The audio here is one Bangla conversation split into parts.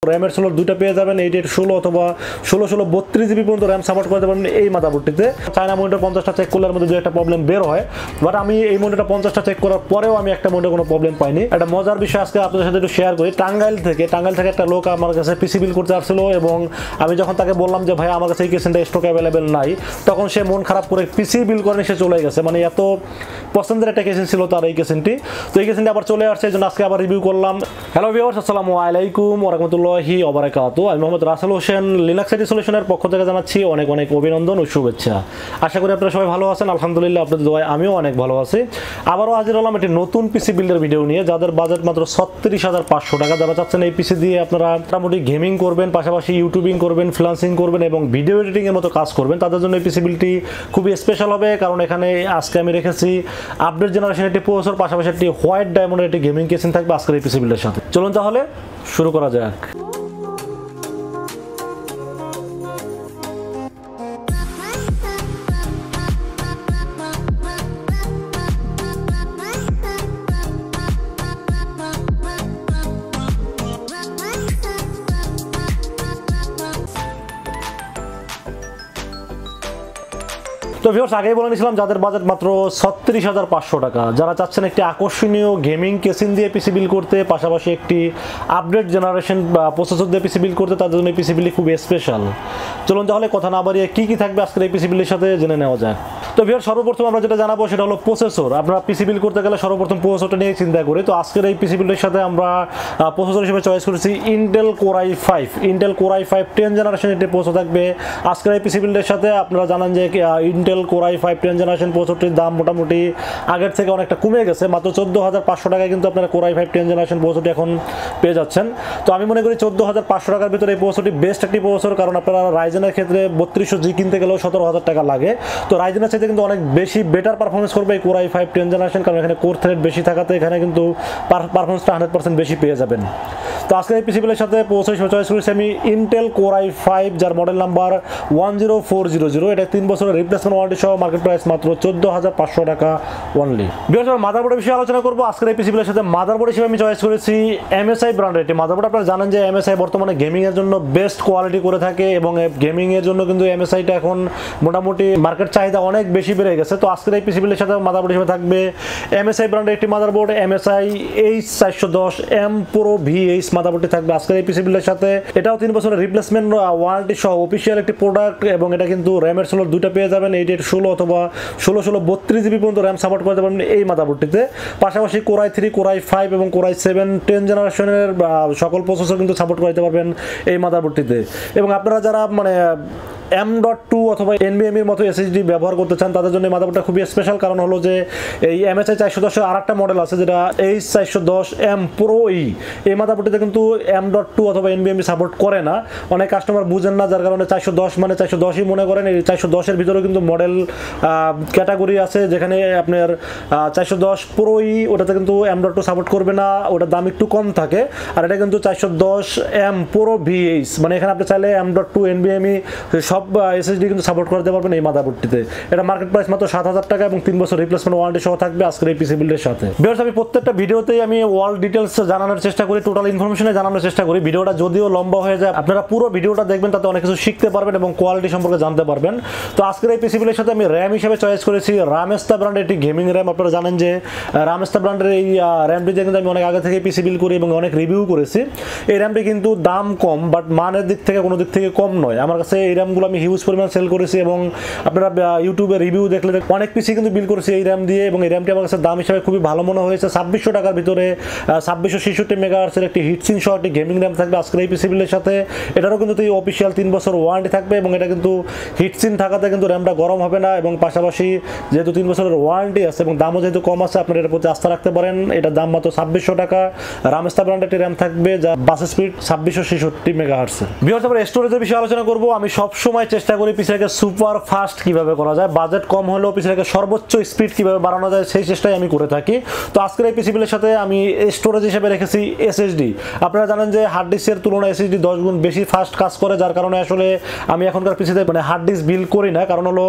র্যামের স্লট দুইটা পেয়ে যাবেন 8816 অথবা 1632 জিবি পর্যন্ত র্যাম সাপোর্ট করতে পারবেন এই মাদারবোর্ডটিতে। চায়না মনিটর 50টা চেক করলে মধ্যে যে একটা প্রবলেম বের হয়, বাট আমি এই মনিটরটা 50টা চেক করার পরেও আমি একটা মনিটরে কোনো প্রবলেম পাইনি। একটা মজার বিষয় আজকে আপনাদের সাথে একটু শেয়ার করি। টাঙ্গাইল থেকে একটা লোক আমার কাছে পিসি বিল করতে আসছিল এবং আমি যখন তাকে বললাম যে ভাই আমার কাছে এই কেসিনটা স্টক অ্যাভেলেবেল নাই, তখন সে মন খারাপ করে পিসি বিল করে সে চলে গেছে। মানে এত পছন্দের একটা কেসিন ছিল তার এই কেসিনটি। তো এই কেসিনটি আবার চলে আসছে, এই জন্য আজকে আবার রিভিউ করলাম। হ্যালো ভিউয়ার্স, আসসালামু আলাইকুম ওয়া রাহমাতুল্লাহি ওয়া বারাকাতুহু। আমি মোহাম্মদ রাসেল হোসেন, লিনাক্স আইটি সলিউশনের পক্ষ থেকে জানাচ্ছি অনেক অনেক অভিনন্দন ও শুভেচ্ছা। আশা করি আপনারা সবাই ভালো আছেন। আলহামদুলিল্লাহ, আপনাদের দোয়ায় আমিও অনেক ভালো আছি। আবারও হাজির হলাম একটি নতুন পিসি বিল্ডের ভিডিও নিয়ে, যাদের বাজেট মাত্র 36,500 টাকা। যারা চাচ্ছেন এই পিসি দিয়ে আপনারা মোটামুটি গেমিং করবেন, পাশাপাশি ইউটিউবিং করবেন, ফ্রিল্যান্সিং করবেন এবং ভিডিও এডিটিং এর মতো কাজ করবেন, তাদের জন্য এই পিসি বিলটি খুবই স্পেশাল হবে। কারণ এখানে আজকে আমি রেখেছি আপডেট জেনারেশনের একটি প্রসেসর, পাশাপাশি একটি হোয়াইট ডায়মন্ডের একটি গেমিং কেসিন থাকবে আজকের এই পিসি বিল্ডের সাথে। চলুন তাহলে শুরু করা যাক। তো ভিউয়ার্স, আগেই বলে নিয়েছিলাম যাদের বাজেট মাত্র 36,500 টাকা, যারা চাচ্ছেন একটি আকর্ষণীয় গেমিং কেসিন দিয়ে পিসি বিল করতে, পাশাপাশি একটি আপডেট জেনারেশন প্রসেসর দিয়ে পিসি বিল করতে, তাদের জন্য এই পিসি বিলটি খুব স্পেশাল। চলুন তাহলে কথা না বাড়িয়ে কি থাকবে আজকের এই পিসি বিলের সাথে জেনে নেওয়া যায়। তো ভিউয়ার্স, সর্বপ্রথম আমরা যেটা জানাবো সেটা হলো প্রসেসর। আপনারা পিসি বিল করতে গেলে সর্বপ্রথম প্রসেসরটা নিয়ে চিন্তা করি। তো আজকের এই পিসি বিলের সাথে আমরা প্রসেসর হিসেবে চয়েস করেছি ইন্টেল কোর i5 10 জেনারেশন একটি প্রসেসর থাকবে আজকের এই পিসি বিলের সাথে। আপনারা জানেন যে ইন্টেল কোর i5 10 জেনারেশন প্রসেসরটির দাম মোটামুটি আগের থেকে অনেকটা কমে গেছে। মাত্র 14,500 টাকায় কিন্তু আপনারা কোর i5 10 জেনারেশন প্রসেসরটি এখন পেয়ে যাচ্ছেন। তো আমি মনে করি 14,500 টাকার ভিতরে এই প্রসেসরটি বেস্ট একটি প্রসেসর, কারণ আপনারা রাইজেনের ক্ষেত্রে 3200G কিনতে গেলেও 17,000 টাকা লাগে। তো রাইজেনের চাইতে কিন্তু অনেক বেশি বেটার পারফরমেন্স করবে এই কোর i5 10 জেনারেশন, কারণ এখানে কোর থ্রেড বেশি থাকাতে এখানে কিন্তু পারফরমেন্সটা 100% বেশি পেয়ে যাবেন। তো আজকে এই পিসি বিলের সাথে প্রসেসর হিসেবে চয়েস করেছি আমি ইন্টেল কোর i5, যার মডেল নাম্বার 10400। এটা 3 বছরের রিপ্লেসমেন্ট ওয়ারেন্টি সহ, মার্কেট প্রাইস মাত্র 14,500 টাকা অনলি। বিশেষ মাদারবোর্ডের বিষয়ে আলোচনা করবো আজকের এই পিসি বিলের সাথে। মাদারবোর্ড হিসেবে আমি চয়েস করেছি MSI ব্র্যান্ডের একটি মাদারবোর্ড। আপনারা জানেন যে MSI বর্তমানে গেমিং এর জন্য বেস্ট কোয়ালিটি করে থাকে এবং গেমিং এর জন্য কিন্তু MSIটা এখন মোটামুটি মার্কেট চাহিদা অনেক বেশি বেড়ে গেছে। তো আজকের এই পিসি বিলের সাথে মাদারবোর্ড হিসেবে থাকবে MSI ব্র্যান্ডের একটি motherboard, MSI H410M Pro VH মাদারবোর্ডটি থাকবে আজকের এই পিসি বিলের সাথে। এটাও 3 বছরের রিপ্লেসমেন্ট ওয়ারেন্টি সহ অফিসিয়াল একটি প্রোডাক্ট এবং এটা কিন্তু র্যামের স্লট দুইটা পেয়ে যাবেন 8816 অথবা 1632 জিবি পর্যন্ত র্যাম সাপোর্ট করতে পারবেন এই মাদারবোর্ডটিতে। পাশাপাশি কোর i3, কোর i5 এবং কোর i7 10 জেনারেশনের সকল প্রসেসর কিন্তু সাপোর্ট করতে পারবেন এই মাদারবোর্ডটিতে। এবং আপনারা যারা মানে M.2 অথবা NVMe এর মতো SSD ব্যবহার করতে চান, তাদের জন্য এই মাদারবোর্ডটা খুবই স্পেশাল। কারণ হলো যে এই MSI 410 আর একটা মডেল আছে যেটা H410M Pro E, এই মাদারবোর্ডটিতে কিন্তু M.2 অথবা NVMe সাপোর্ট করে না। অনেক কাস্টমার বুঝেন না, যার কারণে 410 মানে 410ই মনে করেন। এই 410 এর ভিতরেও কিন্তু মডেল ক্যাটাগরি আছে, যেখানে আপনার 410 Pro E ওটাতে কিন্তু M.2 সাপোর্ট করবে না, ওটার দাম একটু কম থাকে। আর এটা কিন্তু 410M Pro VH, মানে এখানে আপনি চাইলে M.2 NVMe সব SSD কিন্তু সাপোর্ট করতে পারবেন এই মাদারবোর্ডটিতে। এটা মার্কেট প্রাইস মাত্র 7,000 টাকা এবং 3 বছর রিপ্লেসমেন্ট ওয়ারেন্টি সহ থাকবে আজকের এই পিসি বিল্ডের সাথে। ভিউয়ার্স, আমি প্রত্যেকটা ভিডিওতেই আমি অল ডিটেইলস জানানোর চেষ্টা করি, টোটাল ইনফরমেশনে জানানোর চেষ্টা করি। ভিডিওটা যদিও লম্বা হয়ে যায়, আপনারা পুরো ভিডিওটা দেখবেন, তাতে অনেক কিছু শিখতে পারবেন এবং কোয়ালিটি সম্পর্কে জানতে পারবেন। তো আজকের এই পিসি বিলের সাথে আমি র্যাম হিসেবে চয়েস করেছি রামেস্তা ব্র্যান্ডের একটি গেমিং র্যাম। আপনারা জানেন যে রামেস্তা ব্র্যান্ডের এই র্যামটি কিন্তু আমি অনেক আগে থেকে পিসি বিল করি এবং অনেক রিভিউ করেছি। এই র্যামটি কিন্তু দাম কম, বাট মানের দিক থেকে কোনো দিক থেকে কম নয়। আমার কাছে এই র্যামগুলো আমি হিউজ পরিমাণ সেল করেছি এবং আপনারা ইউটিউবে রিভিউ দেখলে অনেক পিসি কিন্তু বিল করেছি এই র্যাম দিয়ে। এবং এই র্যামটি আমার কাছে দাম হিসাবে খুবই ভালো মনে হয়েছে। 2600 টাকার ভিতরে 2666 মেগাহার্টজের একটি হিটসিন সহ একটি গেমিং র্যাম থাকবে আজকের এই পিসি বিলের সাথে। এটারও কিন্তু অফিসিয়াল 3 বছর ওয়ারেন্টি থাকবে এবং এটা কিন্তু হিটসিন থাকাতে কিন্তু র্যামটা গরম হবে না। এবং পাশাপাশি যেহেতু 3 বছরের ওয়ারেন্টি আছে এবং দামও যেহেতু কম আছে, আপনারা এটার প্রতি আস্থা রাখতে পারেন। এটার দাম মাত্র 2600 টাকা। রামেস্তা ব্র্যান্ডের একটি র্যাম থাকবে, যা বাস স্পিড 2666 মেগাহার্টজ। ভিউয়ার্স, আমরা স্টোরেজের বিষয়ে আলোচনা করব। আমি সবসময় সবসময় চেষ্টা করি পিসিটাকে সুপার ফাস্ট কিভাবে করা যায়, বাজেট কম হলেও পিসিটাকে সর্বোচ্চ স্পিড কিভাবে বাড়ানো যায় সেই চেষ্টাই আমি করে থাকি। তো আজকের এই পিসি বিলের সাথে আমি স্টোরেজ হিসেবে রেখেছি এসএসডি। আপনারা জানেন যে হার্ড ডিস্কের তুলনায় এসএসডি 10 গুণ বেশি ফাস্ট কাজ করে, যার কারণে আসলে আমি এখনকার পিসিতে মানে হার্ড ডিস্ক বিল করি না। কারণ হলো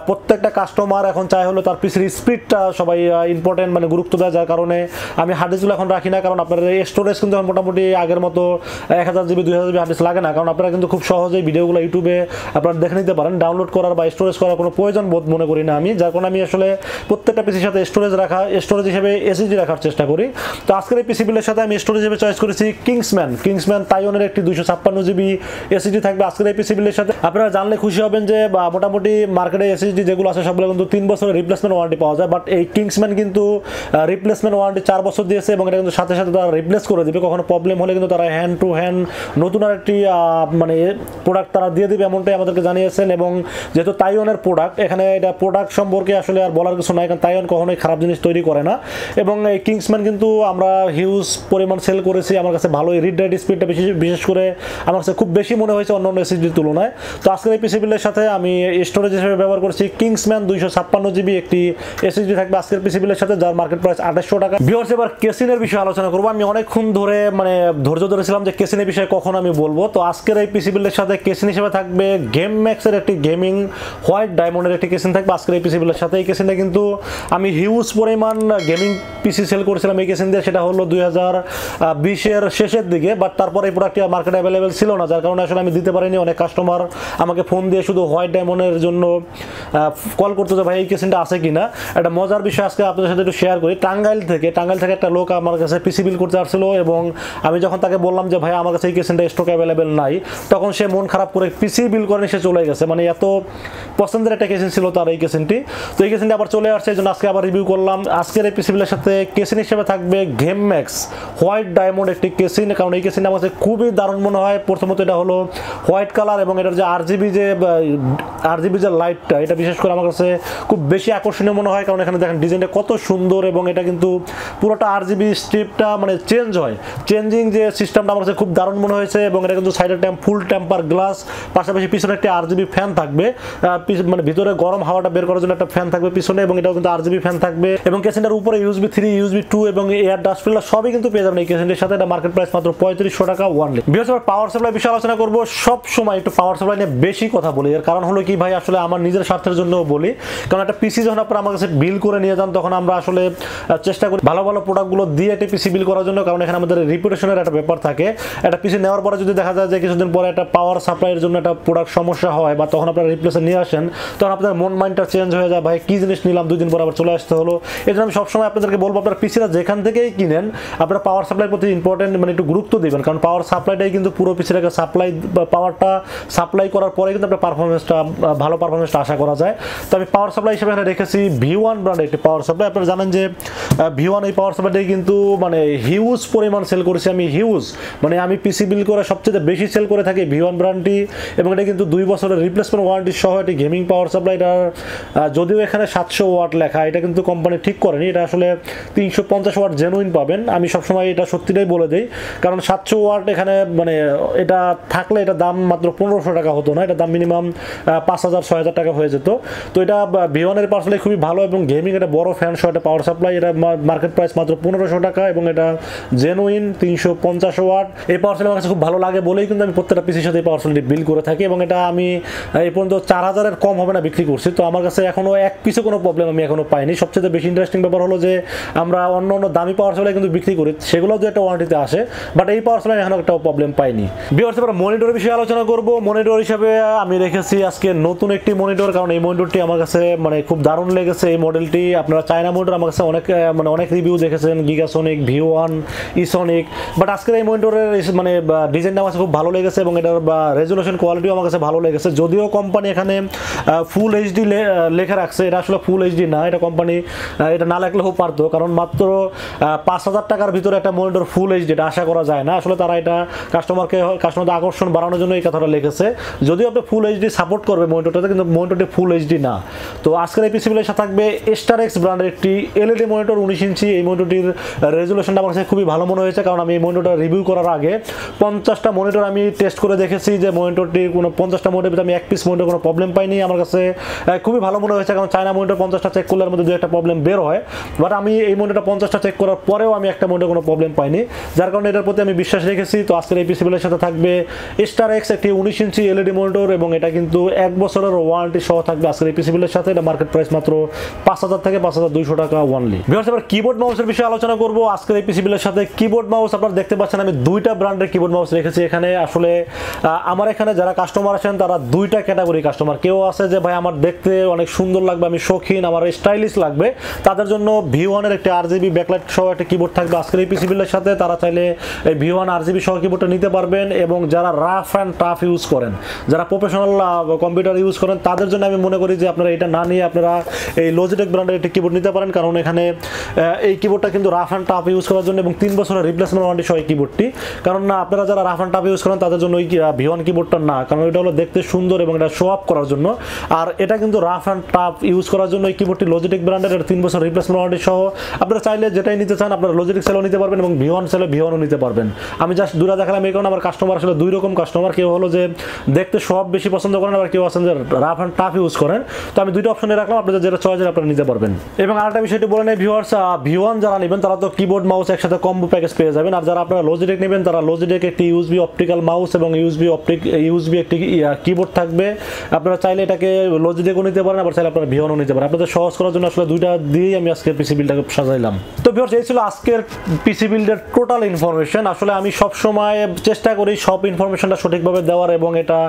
প্রত্যেকটা কাস্টমার এখন চাই হলো তার পিসির স্পিডটা সবাই ইম্পর্টেন্ট মানে গুরুত্ব দেয়, যার কারণে আমি হার্ড ডিস্কগুলো এখন রাখি না। কারণ আপনার স্টোরেজ কিন্তু এখন মোটামুটি আগের মতো 1000 জিবি 2000 জিবি হার্ড ডিস্ক লাগে না, কারণ আপনারা কিন্তু খুব সহজেই ভিডিওগুলো ইউটিউবে আপনারা দেখে নিতে পারেন। ডাউনলোড করার বা স্টোরেজ করার কোনো প্রয়োজন বোধ মনে করি না আমি, যার কারণে আমি আসলে প্রত্যেকটা পিসির সাথে স্টোরেজ হিসেবে এসএসডি রাখার চেষ্টা করি। তো আজকের এই পিসি বিলের সাথে আমি স্টোরেজ হিসেবে চয়েস করেছি কিংসম্যান তাইওয়ানের একটি 256 জিবি এসএসডি থাকবে আজকের এই পিসি বিলের সাথে। আপনারা জানলে খুশি হবেন যে মোটামুটি মার্কেটে এসএসডি যেগুলো আছে সবগুলো কিন্তু 3 বছরের রিপ্লেসমেন্ট ওয়ারেন্টি পাওয়া যায়, বাট এই কিংসম্যান কিন্তু রিপ্লেসমেন্ট ওয়ারেন্টি 4 বছর দিয়েছে এবং এটা কিন্তু সাথে সাথে তারা রিপ্লেস করে দিবে। কখনো প্রবলেম হলে কিন্তু তারা হ্যান্ড টু হ্যান্ড নতুন আরেকটি মানে প্রোডাক্ট তারা দিয়ে দিবে, এমনটাই আমাদেরকে জানিয়েছেন। এবং যেহেতু তাইওয়ানের প্রোডাক্ট, এখানে এটা প্রোডাক্ট সম্পর্কে আসলে আর বলার কিছু নাই, কারণ তাইওয়ান কখনোই খারাপ জিনিস তৈরি করে না। এবং এই কিংসম্যান কিন্তু আমরা হিউজ পরিমাণ সেল করেছি, আমার কাছে ভালোই রিড রাইট স্পিডটা বিশেষ করে আমার কাছে খুব বেশি মনে হয়েছে অন্যান্য এসএসডির তুলনায়। তো আজকের এই পিসি বিলের সাথে আমি স্টোরেজ হিসেবে ব্যবহার করছি কিংসম্যান 256 জিবি একটি এসএসডি থাকবে আজকের পিসি বিলের সাথে, যার মার্কেট প্রাইস 2800 টাকা। ভিউয়ার্স, এবার কেসিনের বিষয়ে আলোচনা করবো। আমি অনেকক্ষণ ধরে মানে ধৈর্য ধরেছিলাম যে কেসিনের বিষয়ে কখন আমি বলবো। তো আজকের এই পিসি বিলের সাথে কেসিন হিসেবে থাকবে গেম ম্যাক্সের একটি গেমিং হোয়াইট ডায়মন্ডের একটি কেসিন থাকবে আজকের এই পিসি বিলের সাথে। এই কেসিনটা কিন্তু আমি হিউজ পরিমাণ গেমিং পিসি সেল করেছিলাম এই কেসিন দিয়ে, সেটা হলো 2020-এর শেষের দিকে, বাট তারপর এই প্রোডাক্টটি মার্কেটে অ্যাভেলেবেল ছিল না, যার কারণে আসলে আমি দিতে পারিনি। অনেক কাস্টমার আমাকে ফোন দিয়ে শুধু হোয়াইট ডায়মন্ডের জন্য কল করতো যে ভাই এই কেসিনটা আছে কিনা। একটা মজার বিষয় আজকে আপনাদের সাথে একটু শেয়ার করি। টাঙ্গাইল থেকে একটা লোক আমার কাছে পিসি বিল করতে আসছিল এবং আমি যখন তাকে বললাম যে ভাই আমার কাছে এই কেসিনটা স্টক অ্যাভেলেবেল নাই, তখন সে মন খারাপ করে পিসি বিল করে সে চলে গেছে। মানে এত পছন্দের একটা কেসিন ছিল তার এই কেসিনটি। তো এই কেসিনটা আবার চলে আসছে, এই জন্য আজকে আবার রিভিউ করলাম। আজকের এই পিসি বিলের সাথে কেসিন হিসেবে থাকবে গেম ম্যাক্স হোয়াইট ডায়মন্ড একটি কেসিন, কারণ এই কেসিনটা আমার কাছে খুবই দারুণ মনে হয়। প্রথমত এটা হলো হোয়াইট কালার এবং এটার যে আরজিবি যে লাইটটা, এটা বিশেষ করে আমার কাছে খুব বেশি আকর্ষণীয় মনে হয়, কারণ এখানে দেখেন ডিজাইনটা কত সুন্দর এবং এটা কিন্তু পুরোটা আরজিবি স্ট্রিপটা মানে চেঞ্জ হয়, চেঞ্জিং যে সিস্টেমটা আমার কাছে খুব দারুণ মনে হয়েছে। এবং এটা কিন্তু সাইডের ফুল টেম্পার গ্লাস, পাশাপাশি পিছনে একটি আরজিবি ফ্যান থাকবে, মানে ভিতরে গরম হাওয়াটা বের করার জন্য একটা ফ্যান থাকবে পিছনে, এবং এটাও কিন্তু আরজিবি ফ্যান থাকবে। এবং কেসিনটার উপরে USB 3 USB 2 এবং এয়ার ডাস্ট ফিল্টার সবই কিন্তু পেয়ে যাবেন এই কেসিনটির সাথে। এটা মার্কেট প্রাইস মাত্র 3500 টাকা ওয়ানলি। বিশেষ করে পাওয়ার সাপ্লাই বিষয়ে আলোচনা করব। সব সময় একটু পাওয়ার সাপ্লাই নিয়ে বেশি কথা বলি, এর কারণ হলো কি ভাই, আসলে আমার নিজের স্বার্থের জন্য বলি, কারণ একটা পিসি যখন আপনারা আমার কাছে বিল করে নিয়ে যান তখন আমরা আসলে চেষ্টা করি ভালো ভালো প্রোডাক্টগুলো দিয়ে একটা পিসি বিল করার জন্য, কারণ এখানে আমাদের রিপুটেশনের একটা ব্যাপার থাকে। একটা পিসি নেওয়ার পরে যদি দেখা যায় যে কিছুদিন পরে একটা পাওয়ার সাপ্লাইয়ের জন্য একটা প্রোডাক্ট সমস্যা হয় বা তখন আপনারা রিপ্লেসে নিয়ে আসেন, তখন আপনাদের মন মাইন্ডটা চেঞ্জ হয়ে যায়, ভাই কি জিনিস নিলাম 2 দিন পর আবার চলে আসতে হলো। এই জন্য আমি সবসময় আপনাদেরকে বলবো আপনারা পিসিটা যেখান থেকেই কিনেন আপনারা পাওয়ার সাপ্লাইয়ের প্রতি ইম্পর্টেন্ট মানে একটু গুরুত্ব দিবেন, কারণ পাওয়ার সাপ্লাইটাই কিন্তু পুরো পিসিটাকে পাওয়ারটা সাপ্লাই করার পরে কিন্তু আপনার ভালো পারফরমেন্সটা আশা করা যায়। তো আমি পাওয়ার সাপ্লাই হিসেবে এখানে রেখেছি V1 ব্র্যান্ডের একটি পাওয়ার সাপ্লাই। আপনারা জানেন যে V1 এই পাওয়ার সাপ্লাইটাই কিন্তু মানে হিউজ পরিমাণ সেল করেছি আমি, মানে আমি পিসি বিল করে সবচেয়ে বেশি সেল করে থাকি V1 ব্র্যান্ডটি, এবং এটা কিন্তু 2 বছরের রিপ্লেসমেন্ট ওয়ারেন্টি সহ একটি গেমিং পাওয়ার সাপ্লাই। এটার যদিও এখানে 700 ওয়াট লেখা, এটা কিন্তু কোম্পানি ঠিক করেনি, এটা আসলে 350 ওয়াট জেনুইন পাবেন। আমি সবসময় এটা সত্যিটাই বলে দিই, কারণ 700 ওয়াট এখানে মানে এটা থাকলে এটা দাম মাত্র 1500 টাকা হতো না, এটা দাম মিনিমাম 5000-6000 টাকা হয়ে যেত। তো এটা V1 এর পাওয়ার সাপ্লাই খুবই ভালো এবং গেমিং এটা বড় ফ্যান সহ একটা পাওয়ার সাপ্লাই। এটা মার্কেট প্রাইস মাত্র 1500 টাকা এবং এটা জেনুইন 350 ওয়াট। এই পাওয়ার সাপ্লাই আমার কাছে খুব ভালো লাগে বলেই কিন্তু আমি প্রত্যেকটা পিসির সাথে এই পাওয়ার সাপ্লাই বিল করে থাকি, এবং এটা আমি এই পর্যন্ত 4000-এর কম হবে না বিক্রি করছি। তো আমার কাছে এখনো এক পিসে কোনো প্রবলেম আমি এখনো পাইনি। সবচেয়ে বেশি ইন্টারেস্টিং ব্যাপার হলো যে আমরা অন্য দামি পাওয়ার সাপ্লাই কিন্তু বিক্রি করি, সেগুলো তো একটা ওয়ারেন্টিতে আসে, বাট এই পাওয়ার সাপ্লাই এখনো একটা প্রবলেম পাইনি। ভিউয়ার্স, এবার মনিটরের বিষয়ে আলোচনা করব। মনিটর হিসাবে আমি রেখেছি আজকে নতুন একটি মনিটর, কারণ এই মনিটরটি আমার কাছে মানে খুব দারুণ লেগেছে। এই মডেলটি আপনারা চায়না মনিটর আমার কাছে অনেক রিভিউ দেখেছেন, গিগাসনিক, V1, ইসনিক, বাট আজকের এই মনিটরের মানে ডিজাইনটা আমার কাছে খুব ভালো লেগেছে এবং এটার রেজুলেশন কোয়ালিটিও আমার কাছে ভালো লেগেছে। যদিও কোম্পানি এখানে ফুল এইচডি লেখা রাখছে, এটা আসলে ফুল এইচডি না, এটা কোম্পানি এটা না লেখলেও পারতো, কারণ মাত্র 5000 টাকার ভিতরে একটা মনিটর ফুল এইচডি এটা আশা করা যায় না। আসলে তারা এটা কাস্টমারদের আকর্ষণ বাড়ানোর জন্য এই কথাটা লিখেছে। যদিও আপনি ফুল এইচডি সাপোর্ট করবে মনিটরটাতে, কিন্তু মনিটরটি ফুল এইচডি না। তো আজকের এই পিসি বিলের সাথে থাকবে স্টারএক্স ব্র্যান্ডের একটি এলইডি মনিটর 19 ইঞ্চি। এই মনিটরটির রেজুলেশনটা আমার কাছে খুবই ভালো মনে হয়েছে, কারণ আমি এই মনিটরটা রিভিউ করার আগে 50টা মনিটর আমি টেস্ট করে দেখেছি যে মনিটরটির কোনো 50টা মনিটর ভিতরে আমি এক পিস মনিটর কোনো প্রবলেম পাইনি, আমার কাছে খুবই ভালো মনে হয়েছে, কারণ চায়না মনিটর 50টা চেক করলে এর মধ্যে 2-1টা প্রবলেম বের হয়, বাট আমি এই মনিটরটা 50টা চেক করার পরেও আমি একটা মনিটর কোনো প্রবলেম পাইনি, যার কারণে এটার প্রতি আমি বিশ্বাস রেখেছি। তো আজকের এই পিসি বিল্ডের সাথে থাকবে স্টার এক্স একটি 19 ইঞ্চি এলইডি মনিটর, এবং এটা কিন্তু 1 বছরের ওয়ারেন্টি সহ থাকবে আজকের এই পিসি বিল্ডের সাথে। এটা মার্কেট প্রাইস মাত্র 5000 থেকে 5200 টাকা অনলি। ভিউয়ার্স, এবার কিবোর্ড মাউসের বিষয়ে আলোচনা করব আজকের এই পিসি বিল্ডের সাথে। কিবোর্ড মাউস আপনারা দেখতে পাচ্ছেন আমি 2টা ব্র্যান্ডের কিবোর্ড মাউস রেখেছি এখানে। আসলে আমার এখানে যারা কাস্টমার আছেন তারা 2টা ক্যাটাগরি কাস্টমার। কেউ আছে যে ভাই আমার দেখতে অনেক সুন্দর লাগবে, আমি শৌখিন, আমার স্টাইলিশ লাগবে, তাদের জন্য V1 এর একটি RGB ব্যাকলাইট সহ একটা কিবোর্ড থাকবে আজকের এই পিসি বিল্ডের সাথে। তারা চাইলে এই V1 RGB সহ কিবোর্ডটা নিতে পারবেন। এবং যারা রাফ অ্যান্ড টাফ ইউজ করেন, যারা প্রফেশনাল কম্পিউটার ইউজ করেন, তাদের জন্য আমি মনে করি যে আপনারা এটা না নিয়ে আপনারা এই লজিটেক ব্র্যান্ডের একটি কিবোর্ড নিতে পারেন, কারণ এখানে এই কিবোর্ডটা কিন্তু রাফ অ্যান্ড টাফ ইউজ করার জন্য এবং 3 বছরের রিপ্লেসমেন্ট ওয়ারেন্টি সহ এই কিবোর্ডটি। কারণ না, আপনারা যারা রাফ অ্যান্ড টাফ ইউজ করেন তাদের জন্য ওই V1 কিবোর্ডটা না, কারণ এটা হলো দেখতে সুন্দর এবং এটা শো আপ করার জন্য। আর এটা কিন্তু রাফ অ্যান্ড টাফ ইউজ করার জন্য এই কিবোর্ডটি লজিটেক ব্র্যান্ডের 3 বছর রিপ্লেসমেন্ট ওয়ারেন্টি সহ। আপনারা চাইলে যেটাই নিতে চান আপনারা লজিটেক সেলও নিতে পারবেন এবং V1 সেলে V1ও নিতে পারবেন। আমি জাস্ট দুটা দেখালাম এই কারণে আমার কাস্টমার আসলে 2 রকম কাস্টমার। কেউ হলো যে দেখতে সব বেশি পছন্দ করেন, আবার কেউ আছেন যে রাফ অ্যান্ড টাফ ইউজ করেন। তো আমি 2টা অপশনে রাখলাম, আপনাদের যেটা চয়েস আপনারা নিতে পারবেন। এবং আরেকটা বিষয়টি বলে নেই ভিউয়ার্স, V1 যারা নেবেন তারা তো কিবোর্ড মাউস একসাথে কম্বো প্যাকেজ পেয়ে যাবেন। আর যারা আপনারা লজিটেক নেবেন তারা লজিটেক একটি ইউএসবি অপটিক্যাল মাউস এবং ইউএসবি একটি কিবোর্ড থাকবে। আপনারা চাইলে এটাকে লজিটেকও নিতে পারেন, আবার চাইলে আপনারা V1ও নিতে পারেন। আপনাদের সহজ করার জন্য আসলে 2টা দিয়েই আমি আজকের পিসি বিল্ডটাকে সাজাইলাম। তো ভিউয়ার্স, এই ছিল আজকের পিসি বিল্ডের টোটাল ইনফরমেশন। আসলে আমি সব সময় চেষ্টা করি সব ইনফরমেশনটা সঠিকভাবে দেওয়ার এবং এটা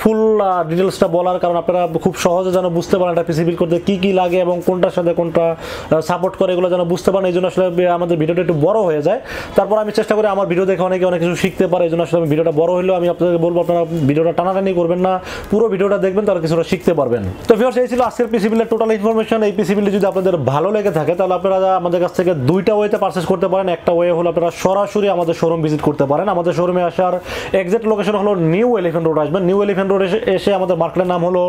ফুল ডিটেলসটা বলার, কারণ আপনারা খুব সহজে যেন বুঝতে পারেন এটা পিসি বিল্ড করতে কি কি লাগে এবং কোনটার সাথে কোনটা সাপোর্ট করে এগুলো যেন বুঝতে পারেন। এই জন্য আসলে আমাদের ভিডিওটা একটু বড় হয়ে যায়। তারপর আমি চেষ্টা করি আমার ভিডিও দেখে অনেকে অনেক কিছু শিখতে পারে, এই জন্য আসলে আমি ভিডিওটা বড় হলেও আমি আপনাদেরকে বলবো আপনারা ভিডিওটা টানাটানি করবেন না, পুরো ভিডিওটা দেখবেন, তাহলে কিছুটা শিখতে পারবেন। তো ভিউয়ার্স, এই ছিল আজকের পিসি বিল্ডের টোটাল ইনফরমেশন। এই পিসি বিল্ড যদি আপনাদের ভালো লেগে থাকে তাহলে আপনারা আমাদের কাছ থেকে 2টা ওয়েতে পারচেজ করতে পারেন। একটা ওয়ে হলো আপনারা সরাসরি আমাদের শোরুম ভিজিট করতে পারেন। আমাদের শোরুমে আসার এক্সাক্ট লোকেশন হলো নিউ এলিফ্যান্ট রোড আসবেন। নিউ এলিফ্যান্ট রোড এসে আমাদের মার্কেটের নাম হলো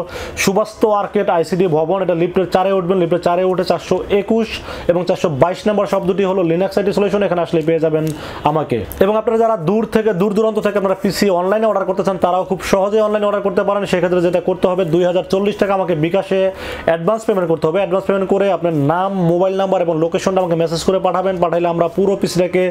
সুবাস্তু আর্কেড আইসিডি ভবন। এটা লিফটের 4-এ উঠবেন, লিফটের 4-এ উঠে 421 এবং 422 নম্বর সব দুটি হলো লিনাক্স আইটি সলিউশন। এখানে আসলে পেয়ে যাবেন আমাকে। এবং আপনারা যারা দূর দূরান্ত থেকে আপনারা পিসি অনলাইনে অর্ডার করতে চান তারাও খুব সহজে অনলাইনে অর্ডার করতে পারেন। সেক্ষেত্রে যেটা করতে হবে 2040 টাকা আমাকে বিকাশে অ্যাডভান্স পেমেন্ট করতে হবে। অ্যাডভান্স পেমেন্ট করে আপনার নাম, মোবাইল নাম্বার এবং লোকেশনটা আমাকে মেসেজ করে পাঠাবেন। পাঠাইলে আমরা পুরো পিসিটাকে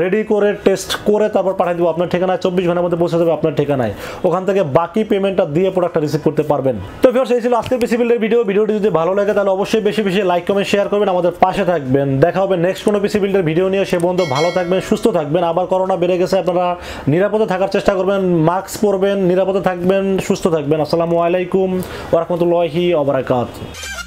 রেডি করে টেস্ট করে তারপর পাঠিয়ে দেবো আপনার ঠিকানায়। 24 ঘন্টার মধ্যে পৌঁছে যাবে আপনার ঠিকানায়। ওখান থেকে বাকি পেমেন্টটা দিয়ে প্রোডাক্টটা রিসিভ করতে পারবেন। তো ভিউয়ার্স, এই ছিল আজকের পিসি বিল্ডের ভিডিও। ভিডিওটি যদি ভালো লাগে তাহলে অবশ্যই বেশি বেশি লাইক, কমেন্ট, শেয়ার করবেন, আমাদের পাশে থাকবেন। দেখা হবে নেক্সট কোনো পিসি বিল্ডের ভিডিও নিয়ে। সে পর্যন্ত ভালো থাকবেন, সুস্থ থাকবেন। আবার করোনা বেড়ে গেছে, আপনারা নিরাপদে থাকার চেষ্টা করবেন, মাস্ক পরবেন, নিরাপদে থাকবেন, সুস্থ থাকবেন। আসসালামু আলাইকুম ওয়া রাহমাতুল্লাহি ওয়া বারাকাতুহু।